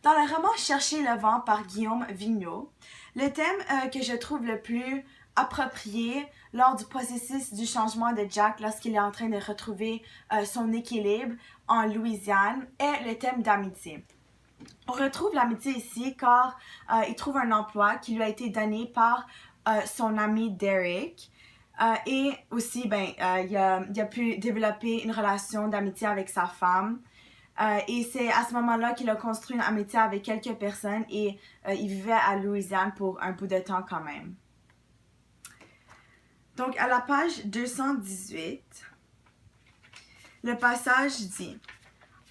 Dans le roman Chercher le vent par Guillaume Vigneault, le thème que je trouve le plus approprié lors du processus du changement de Jack lorsqu'il est en train de retrouver son équilibre en Louisiane est le thème d'amitié. On retrouve l'amitié ici car il trouve un emploi qui lui a été donné par son ami Derek. Et aussi, il a pu développer une relation d'amitié avec sa femme. Et c'est à ce moment-là qu'il a construit une amitié avec quelques personnes et il vivait à Louisiane pour un bout de temps quand même. Donc à la page 218, le passage dit: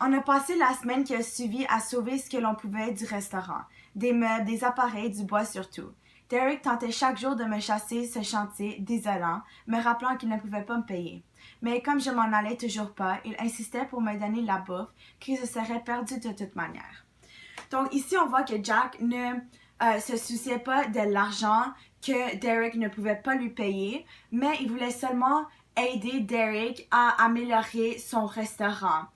on a passé la semaine qui a suivi à sauver ce que l'on pouvait du restaurant, des meubles, des appareils, du bois surtout. Derek tentait chaque jour de me chasser ce chantier désolant, me rappelant qu'il ne pouvait pas me payer. Mais comme je m'en allais toujours pas, il insistait pour me donner la bouffe, que je serais perdu de toute manière. Donc ici, on voit que Jack ne se souciait pas de l'argent que Derek ne pouvait pas lui payer, mais il voulait seulement aider Derek à améliorer son restaurant.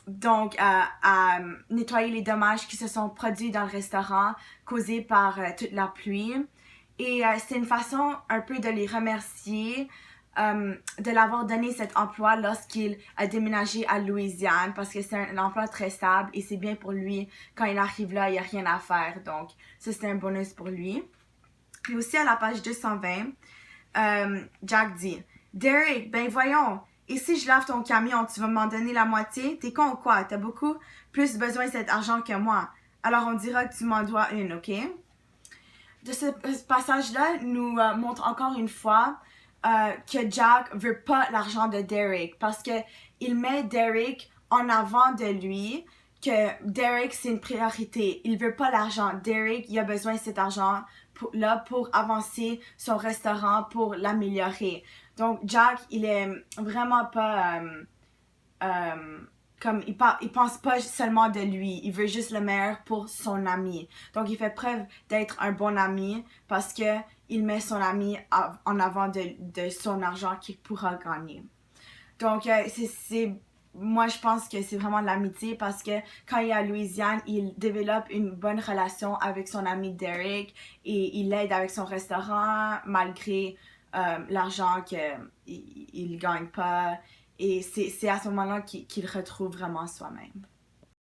Donc, à nettoyer les dommages qui se sont produits dans le restaurant causés par toute la pluie. Et c'est une façon un peu de les remercier de l'avoir donné cet emploi lorsqu'il a déménagé à Louisiane parce que c'est un emploi très stable et c'est bien pour lui. Quand il arrive là, il n'y a rien à faire. Donc, ça, c'est un bonus pour lui. Puis aussi, à la page 220, Jack dit: Derek, ben voyons, et si je lave ton camion, tu vas m'en donner la moitié? T'es con ou quoi? T'as beaucoup plus besoin de cet argent que moi. Alors on dira que tu m'en dois une, ok? De ce passage-là nous montre encore une fois que Jack veut pas l'argent de Derek parce que il met Derek en avant de lui, que Derek c'est une priorité. Il veut pas l'argent. Derek, il a besoin de cet argent pour avancer son restaurant, pour l'améliorer. Donc Jack, il est vraiment pas comme il pense pas seulement de lui, il veut juste le meilleur pour son ami. Donc il fait preuve d'être un bon ami parce que il met son ami en avant de son argent qu'il pourra gagner. Donc moi je pense que c'est vraiment de l'amitié parce que quand il est à Louisiane, il développe une bonne relation avec son ami Derek et il l'aide avec son restaurant malgré l'argent qu'il gagne pas. Et c'est à ce moment-là qu'il retrouve vraiment soi-même.